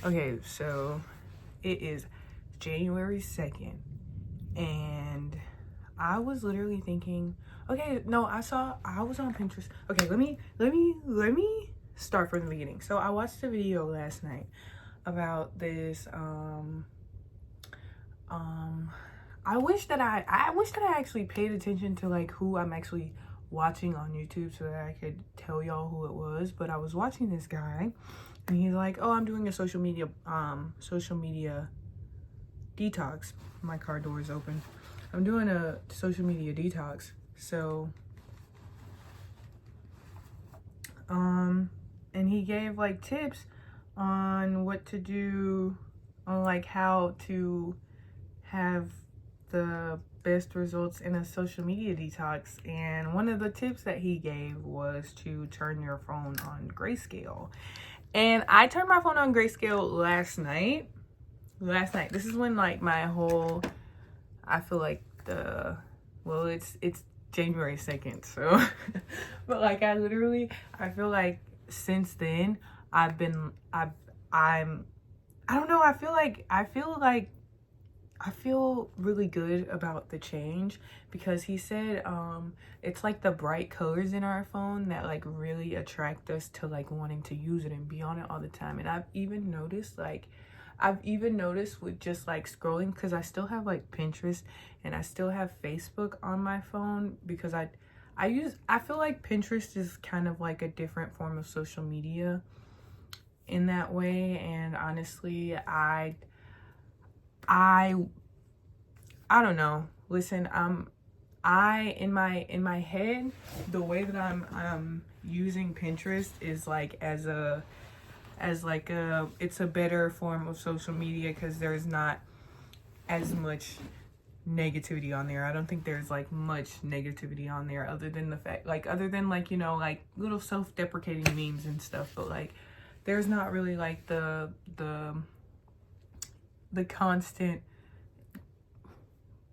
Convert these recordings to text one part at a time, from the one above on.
Okay, so it is January 2nd, and I was literally thinking, okay, no, I was on Pinterest. Okay, let me start from the beginning. So I watched a video last night about this I wish that I actually paid attention to like who I'm actually watching on YouTube so that I could tell y'all who it was. But I was watching this guy and he's like, "Oh, I'm doing a social media detox." My car door is open. I'm doing a social media detox. So and he gave like tips on what to do, on like how to have the best results in a social media detox. And one of the tips that he gave was to turn your phone on grayscale. And I turned my phone on grayscale last night. This is when like my whole, I feel like it's January 2nd, so but like I feel like since then I don't know, I feel really good about the change, because he said it's like the bright colors in our phone that like really attract us to like wanting to use it and be on it all the time. And I've even noticed with just like scrolling, because I still have like Pinterest and I still have Facebook on my phone, because I feel like Pinterest is kind of like a different form of social media in that way. And honestly, I don't know. Listen, in my head, the way that I'm using Pinterest is like it's a better form of social media, because there's not as much negativity on there. I don't think there's like much negativity on there, other than like little self-deprecating memes and stuff, but like there's not really like the constant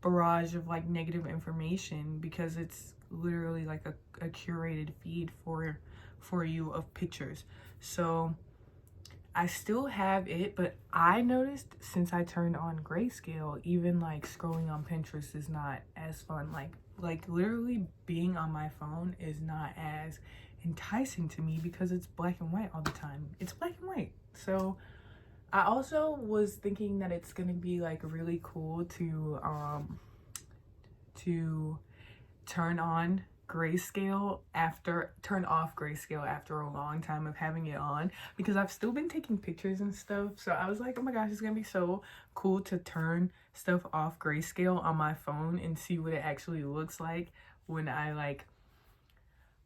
barrage of like negative information, because it's literally like a curated feed for you of pictures. So I still have it, but I noticed since I turned on grayscale, even like scrolling on Pinterest is not as fun. Like literally being on my phone is not as enticing to me, because it's black and white all the time. It's black and white. So I also was thinking that it's gonna be like really cool to turn off grayscale after a long time of having it on, because I've still been taking pictures and stuff. So I was like, oh my gosh, it's gonna be so cool to turn stuff off grayscale on my phone and see what it actually looks like when I like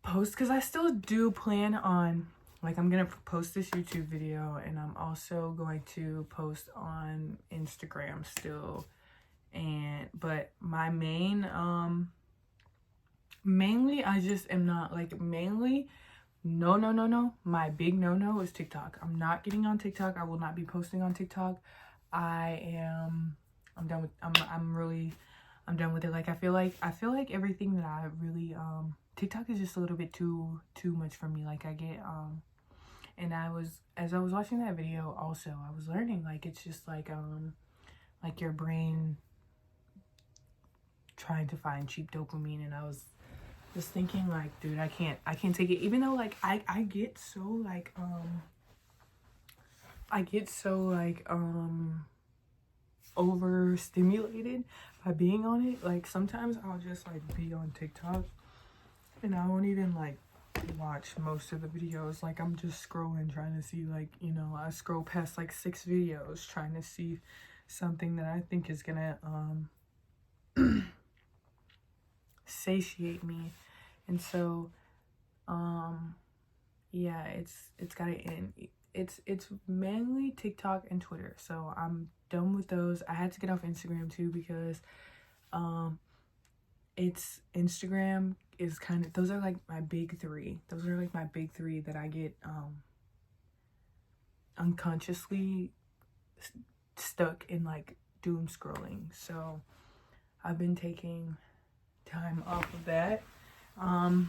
post, because I still do plan on, like, I'm gonna post this YouTube video and I'm also going to post on Instagram still. But my mainly I just am not like mainly no, my big no is TikTok. I'm not getting on TikTok. I will not be posting on TikTok. I'm done with I'm done with it. Like I feel like everything that I really TikTok is just a little bit too much for me. Like I get and as I was watching that video also, I was learning like it's just like your brain trying to find cheap dopamine. And I was just thinking like, dude, I can't take it. Even though like I get so overstimulated by being on it. Like sometimes I'll just like be on TikTok and I won't even like watch most of the videos. Like I'm just scrolling, trying to see like, I scroll past like 6 videos trying to see something that I think is gonna satiate me. And so yeah, it's gotta end. It's mainly TikTok and Twitter, so I'm done with those. I had to get off Instagram too, because it's Instagram is kind of, those are like my big three that I get unconsciously stuck in like doom scrolling. So I've been taking time off of that. I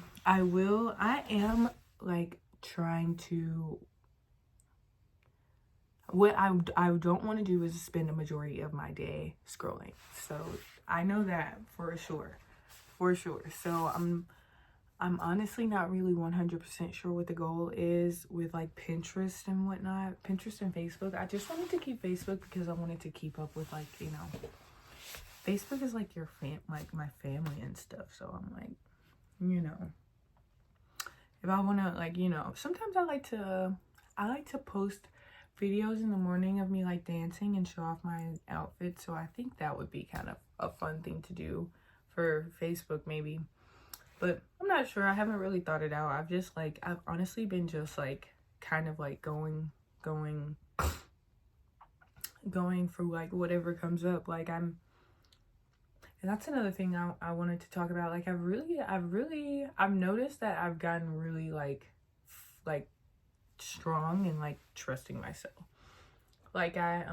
am like trying to what I don't want to do is spend a majority of my day scrolling. So I know that for sure. So I'm honestly not really 100% sure what the goal is with like Pinterest and whatnot. Pinterest and Facebook. I just wanted to keep Facebook because I wanted to keep up with like, you know, Facebook is like your like my family and stuff. So I'm like, you know, if I want to like, you know, sometimes I like to post videos in the morning of me like dancing and show off my outfit. So I think that would be kind of a fun thing to do for Facebook maybe. But I'm not sure. I haven't really thought it out. I've honestly been just like kind of like going through like whatever comes up. Like and that's another thing I wanted to talk about. Like I've noticed that I've gotten really like strong and like trusting myself. Like I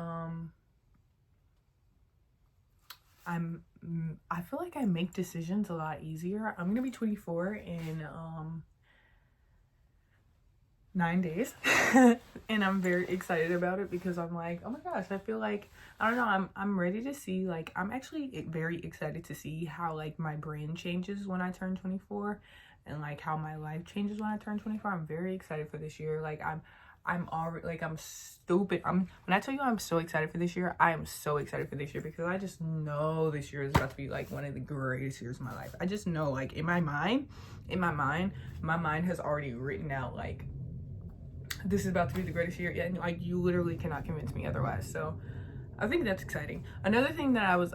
feel like I make decisions a lot easier. I'm gonna be 24 in 9 days and I'm very excited about it because I'm like, oh my gosh, I feel like, I don't know, I'm ready to see, like, I'm actually very excited to see how like my brain changes when I turn 24 and like how my life changes when I turn 24. I'm very excited for this year. Like I'm already like, I'm stupid. When I tell you I'm so excited for this year, I am so excited for this year because I just know this year is about to be like one of the greatest years of my life. I just know, like, in my mind, my mind has already written out like this is about to be the greatest year. And like you literally cannot convince me otherwise. So I think that's exciting. Another thing that I was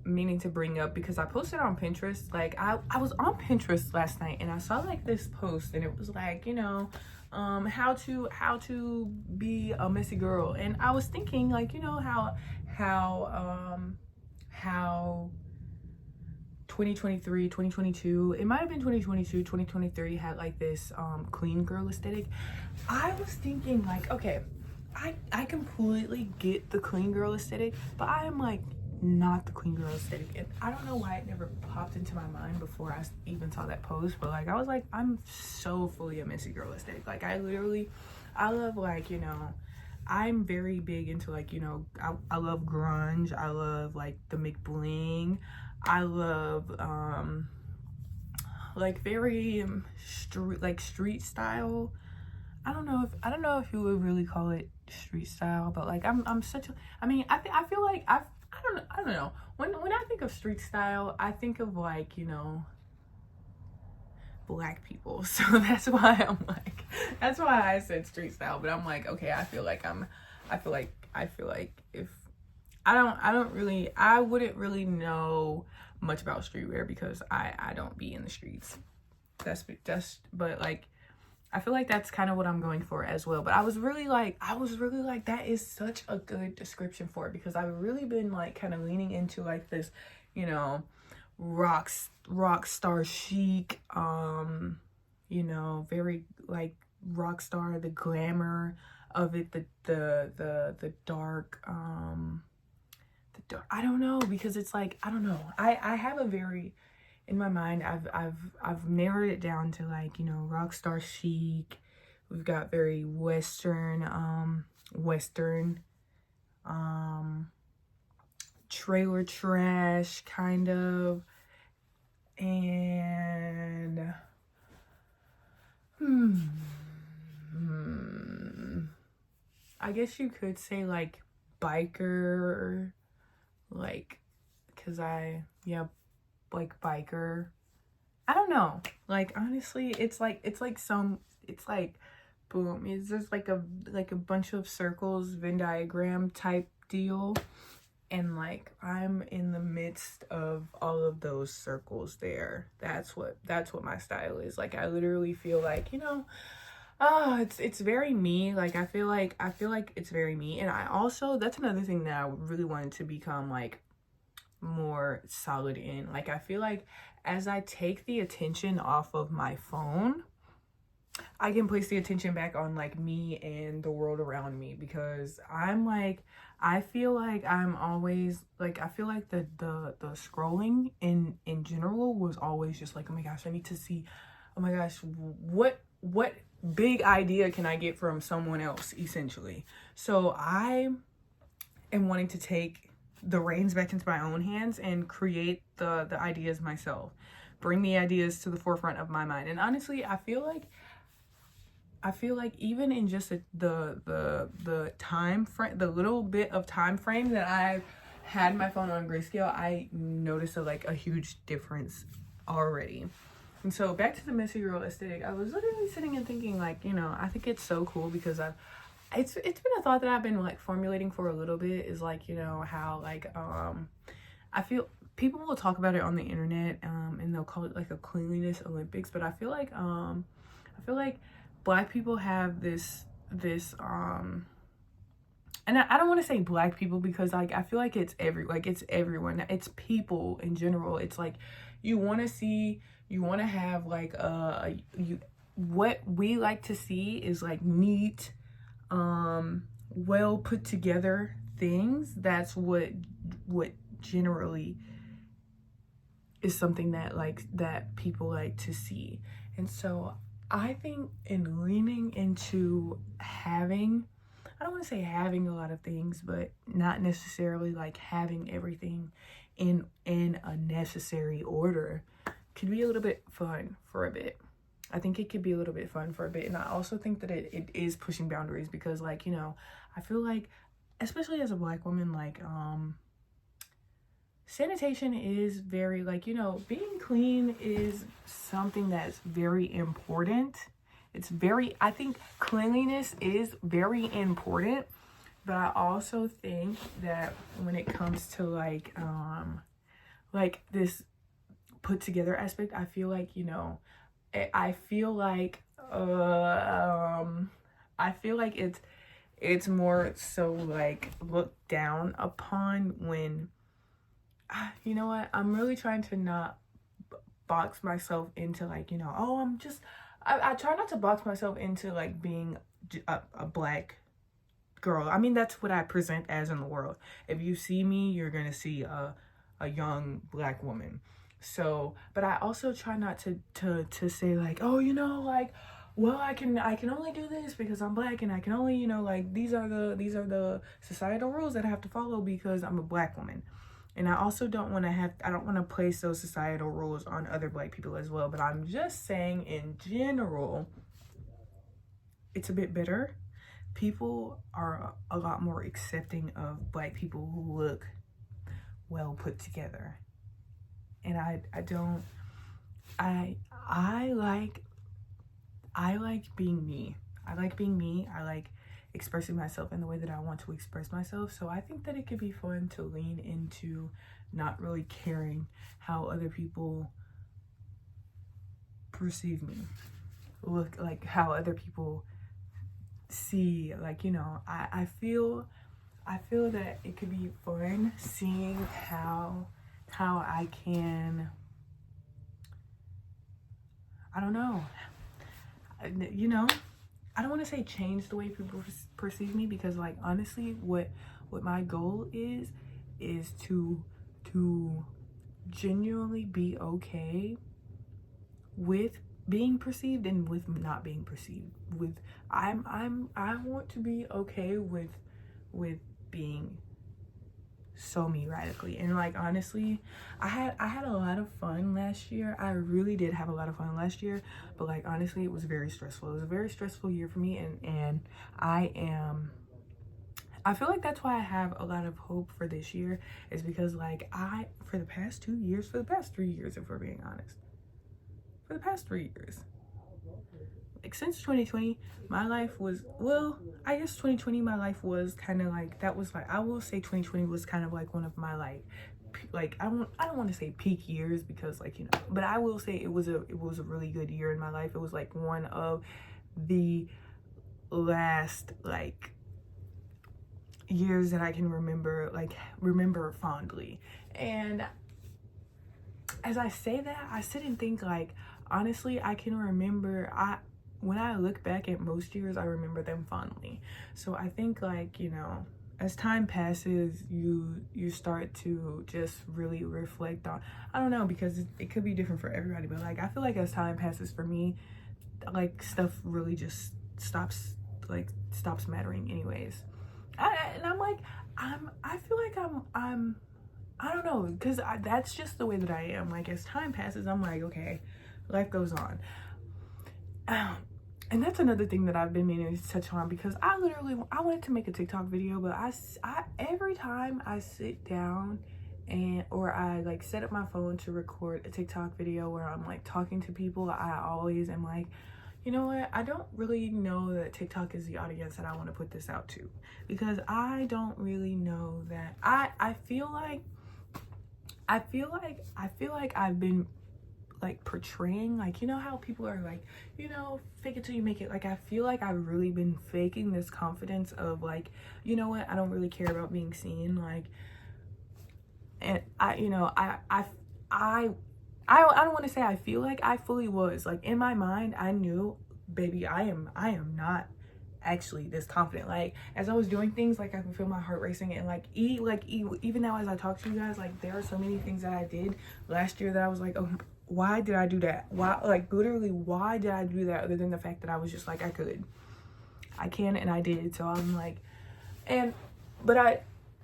meaning to bring up, because I posted on Pinterest, like I was on Pinterest last night and I saw like this post and it was like, you know, how to be a messy girl. And I was thinking, like, you know, how 2023, 2022, it might have been 2022, 2023 had like this clean girl aesthetic. I was thinking like, okay, I completely get the clean girl aesthetic, but I am like not the clean girl aesthetic. And I don't know why it never popped into my mind before I even saw that post, but like I was like, I'm so fully a messy girl aesthetic. Like I love, like, you know, I'm very big into like, you know, I love grunge. I love like the McBling. I love like very street style. I don't know if you would really call it street style, but like I'm such a, I mean, I feel like I don't know. When I think of street style, I think of like, you know, Black people. So that's why I said street style. But I'm like, okay, I feel like if I wouldn't really know much about streetwear because I don't be in the streets. But like I feel like that's kind of what I'm going for as well. But I was really like that is such a good description for it, because I've really been like kind of leaning into like this, you know, rock star chic, you know, very like rock star, the glamour of it, the dark, I don't know, because it's like, I don't know, I have a very, in my mind, I've narrowed it down to like, you know, rock star chic. We've got very western trailer trash kind of, and I guess you could say like biker, like, cause like biker. I don't know. Like honestly, it's like boom. It's just like a bunch of circles, Venn diagram type deal. And like I'm in the midst of all of those circles there. That's what my style is. Like I literally feel like, you know, it's very me. Like I feel like it's very me. And I also, that's another thing that I really wanted to become like more solid in. Like I feel like as I take the attention off of my phone, I can place the attention back on like me and the world around me, because I'm like, I feel like I'm always like, I feel like the scrolling in general was always just like, oh my gosh, I need to see, oh my gosh, what big idea can I get from someone else, essentially? So I am wanting to take the reins back into my own hands and create the ideas myself, bring the ideas to the forefront of my mind. And honestly, I feel like even in just the time frame, the little bit of time frame that I've had my phone on grayscale, I noticed a huge difference already. And so back to the messy girl aesthetic, I was literally sitting and thinking, like, I think it's so cool because it's been a thought that I've been like formulating for a little bit, is like, how like I feel people will talk about it on the internet, and they'll call it like a cleanliness Olympics, but I feel like Black people have this and I don't want to say Black people because like I feel like it's everyone, it's people in general. It's like you want to have like what we like to see is like neat, well put together things. That's what generally is something that people like to see. And so I think in leaning into having, I don't want to say having a lot of things, but not necessarily like having everything in a necessary order, could be a little bit fun for a bit. I think it could be a little bit fun for a bit. And I also think that it is pushing boundaries because like, I feel like, especially as a Black woman, like, sanitation is very like, being clean is something that's very important. I think cleanliness is very important, but I also think that when it comes to like this put together aspect, I feel like, I feel like it's more so like looked down upon when, you know what, I'm really trying to not box myself into like, I try not to box myself into like being a Black girl. I mean, that's what I present as in the world. If you see me, you're gonna see a young Black woman. So, but I also try not to say like, oh, like, well, I can only do this because I'm Black, and I can only, like, these are the societal rules that I have to follow because I'm a Black woman. And I also don't want to place those societal rules on other Black people as well. But I'm just saying in general, it's a bit better. People are a lot more accepting of Black people who look well put together. And I like being me. I like being me. I like expressing myself in the way that I want to express myself. So I think that it could be fun to lean into not really caring how other people perceive me, look, like how other people see, like, I feel that it could be fun seeing how I can, I don't know, I don't want to say change the way people perceive me, because like honestly what my goal is to genuinely be okay with being perceived and with not being perceived. I want to be okay with being so me radically. And like honestly, I had a lot of fun last year. I really did have a lot of fun last year, but like honestly, it was very stressful. It was a very stressful year for me, and I feel like that's why I have a lot of hope for this year, is because like for the past 3 years, if we're being honest, for the past 3 years, like since 2020, my life was, well, I guess 2020, my life was kind of like, that was like, I will say 2020 was kind of like one of my like I don't want to say peak years, because like, but I will say it was a really good year in my life. It was like one of the last like years that I can remember fondly. And as I say that, I sit and think like, honestly, I can remember, when I look back at most years, I remember them fondly. So I think like, as time passes, you start to just really reflect on, I don't know, because it could be different for everybody, but like I feel like as time passes for me, like stuff really just stops mattering anyways. And I'm like, I feel like I don't know, because that's just the way that I am. Like, as time passes, I'm like, okay, life goes on. And that's another thing that I've been meaning to touch on, because I wanted to make a TikTok video, but I every time I sit down or I like set up my phone to record a TikTok video where I'm like talking to people, I always am like, you know what, I don't really know that TikTok is the audience that I want to put this out to, because I don't really know that I feel like I've been like portraying, like, you know how people are like, you know, fake it till you make it. Like, I feel like I've really been faking this confidence of like, you know what, I don't really care about being seen, like, and I don't want to say I feel like I fully was, like, in my mind I knew, baby, I am not actually this confident. Like, as I was doing things, like, I can feel my heart racing, and like even now as I talk to you guys, like, there are so many things that I did last year that I was like, oh, why did I do that? Why, like, literally, why did I do that, other than the fact that I was just like, I can, and I did. So I'm like, but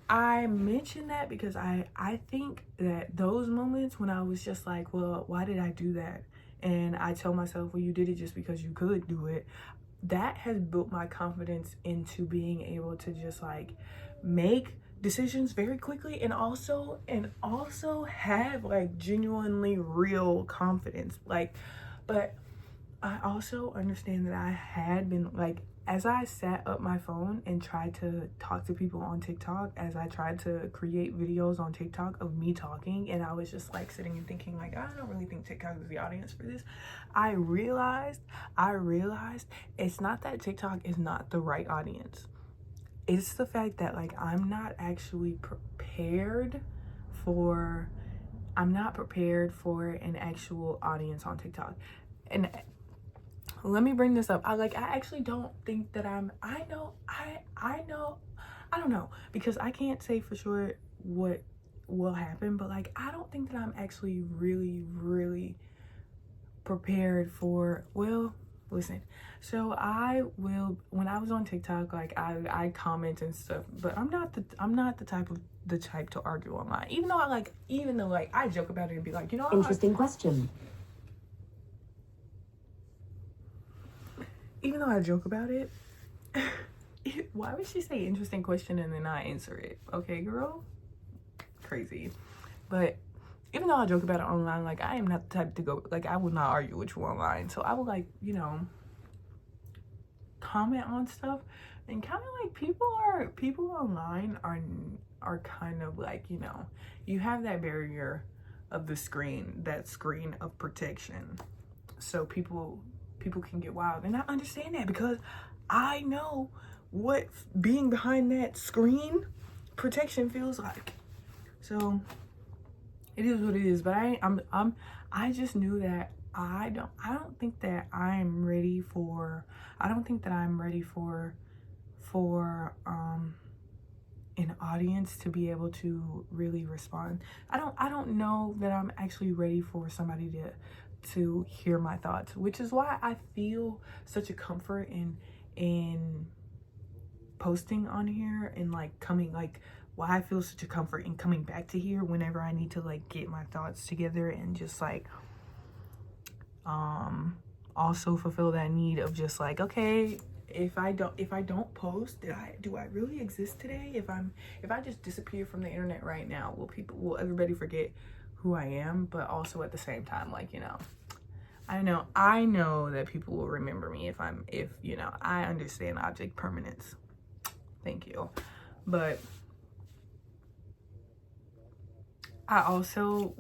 I mention that because I think that those moments when I was just like, well, why did I do that? And I tell myself, well, you did it just because you could do it. That has built my confidence into being able to just like make decisions very quickly, and also have like genuinely real confidence. Like, but I also understand that I had been like, as I sat up my phone and tried to talk to people on TikTok, as I tried to create videos on TikTok of me talking, and I was just like sitting and thinking like, I don't really think TikTok is the audience for this. I realized it's not that TikTok is not the right audience. It's the fact that like I'm not prepared for an actual audience on TikTok. And let me bring this up. I actually don't think that I don't know, because I can't say for sure what will happen, but like, I don't think that I'm actually really prepared for, well, listen, so when I was on TikTok, like, I comment and stuff, but I'm not the type to argue online, even though I joke about it and be like, you know, interesting question. Even though I joke about it, why would she say interesting question and then I answer it? Okay, girl, crazy. But even though I joke about it online, like, I am not the type to go, like, I would not argue with you online. So I would, like, you know, comment on stuff, and kind of like people online are kind of like, you know, you have that barrier of the screen, that screen of protection, so people can get wild. And I understand that, because I know what being behind that screen protection feels like. So it is what it is. But I just knew that I don't think that I'm ready for an audience to be able to really respond. I don't know that I'm actually ready for somebody to hear my thoughts, which is why I feel such a comfort in posting on here, and like why I feel such a comfort in coming back to here whenever I need to like get my thoughts together, and just like also fulfill that need of just like, okay, if I don't post, do I really exist today? If I just disappear from the internet right now, will everybody forget who I am? But also at the same time, like, you know, I know that people will remember me if you know, I understand object permanence. Thank you. But I also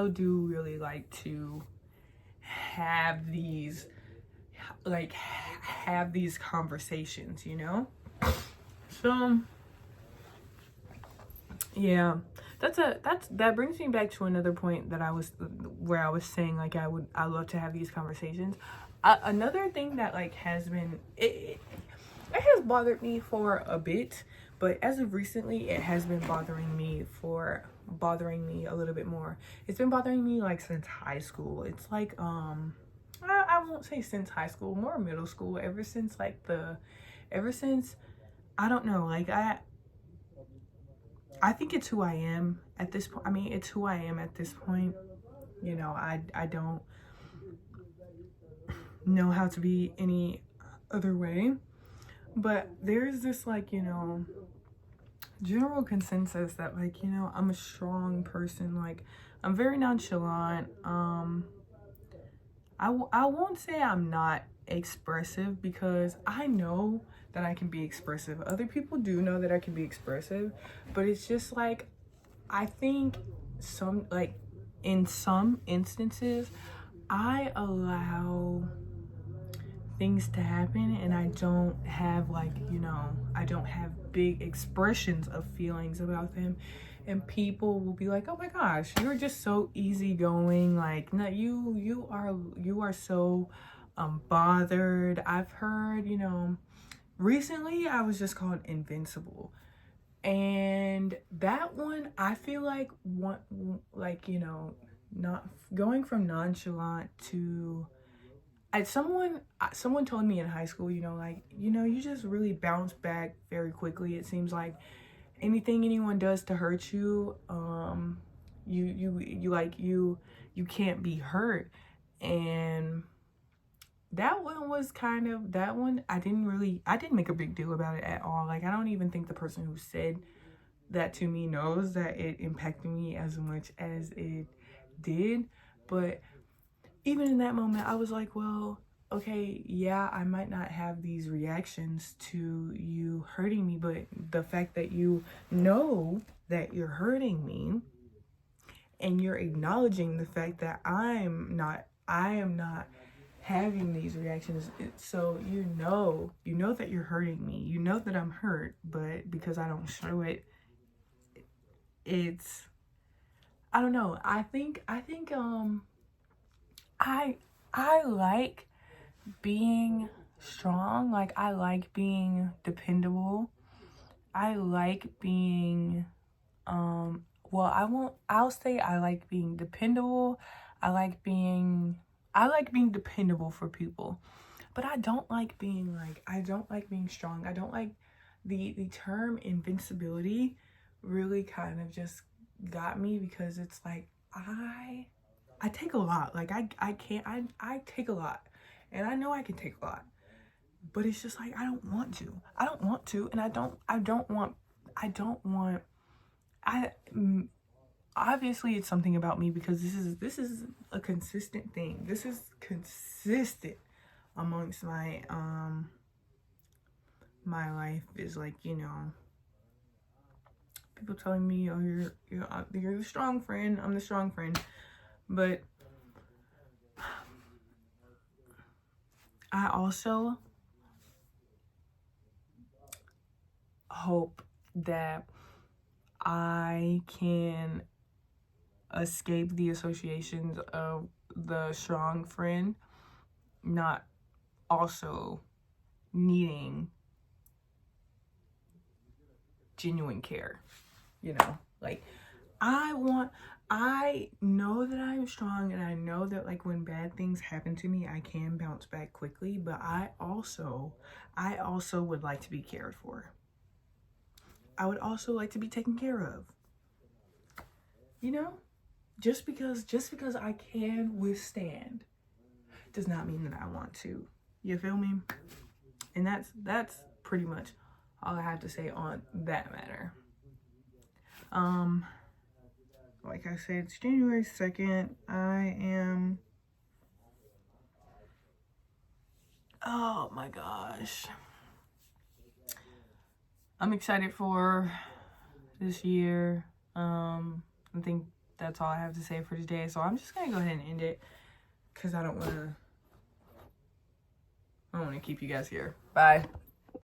do really like to have these conversations, you know? So yeah, that brings me back to another point that I was saying, like, I love to have these conversations. Another thing that like has been, it has bothered me for a bit, but as of recently, it has been bothering me a little bit more. It's been bothering me like since high school. It's like I won't say since high school, more middle school, ever since, I don't know, like I think it's who I am at this point. I mean, it's who I am at this point. You know, I don't know how to be any other way. But there's this, like, you know, general consensus that, like, you know, I'm a strong person. Like, I'm very nonchalant. I won't say I'm not expressive, because I know that I can be expressive. Other people do know that I can be expressive, but it's just like, I think in some instances, I allow things to happen, and I don't have, like, you know, I don't have big expressions of feelings about them, and people will be like, oh my gosh, you're just so easygoing, like, no, you are so bothered. I've heard, you know, recently I was just called invincible, and that one, I feel like, you know, not going from nonchalant to, someone told me in high school, you know, like, you know, you just really bounce back very quickly. It seems like anything anyone does to hurt you, you can't be hurt. And that one was kind of, that one, I didn't make a big deal about it at all. Like, I don't even think the person who said that to me knows that it impacted me as much as it did. But even in that moment, I was like, well, okay, yeah, I might not have these reactions to you hurting me, but the fact that you know that you're hurting me, and you're acknowledging the fact that I am not having these reactions, so you know that you're hurting me, you know that I'm hurt, but because I don't show it, it's, I don't know. I think I like being strong. Like, I like being dependable. I like being I'll say I like being dependable. I like being dependable for people. But I don't like being strong. I don't like the term invincibility really kind of just got me, because it's like, I take a lot. Like, I take a lot, and I know I can take a lot, but it's just like, I don't want to, and obviously it's something about me, because this is a consistent thing. This is consistent amongst my my life, is like, you know, people telling me, oh, you're the strong friend. I'm the strong friend. But I also hope that I can escape the associations of the strong friend not also needing genuine care. You know, like, I know that I'm strong, and I know that, like, when bad things happen to me, I can bounce back quickly, but I also would like to be cared for. I would also like to be taken care of. You know, just because I can withstand does not mean that I want to. You feel me? And that's pretty much all I have to say on that matter. Like I said, it's January 2nd. Oh my gosh. I'm excited for this year. I think that's all I have to say for today. So I'm just gonna go ahead and end it, because I don't wanna keep you guys here. Bye.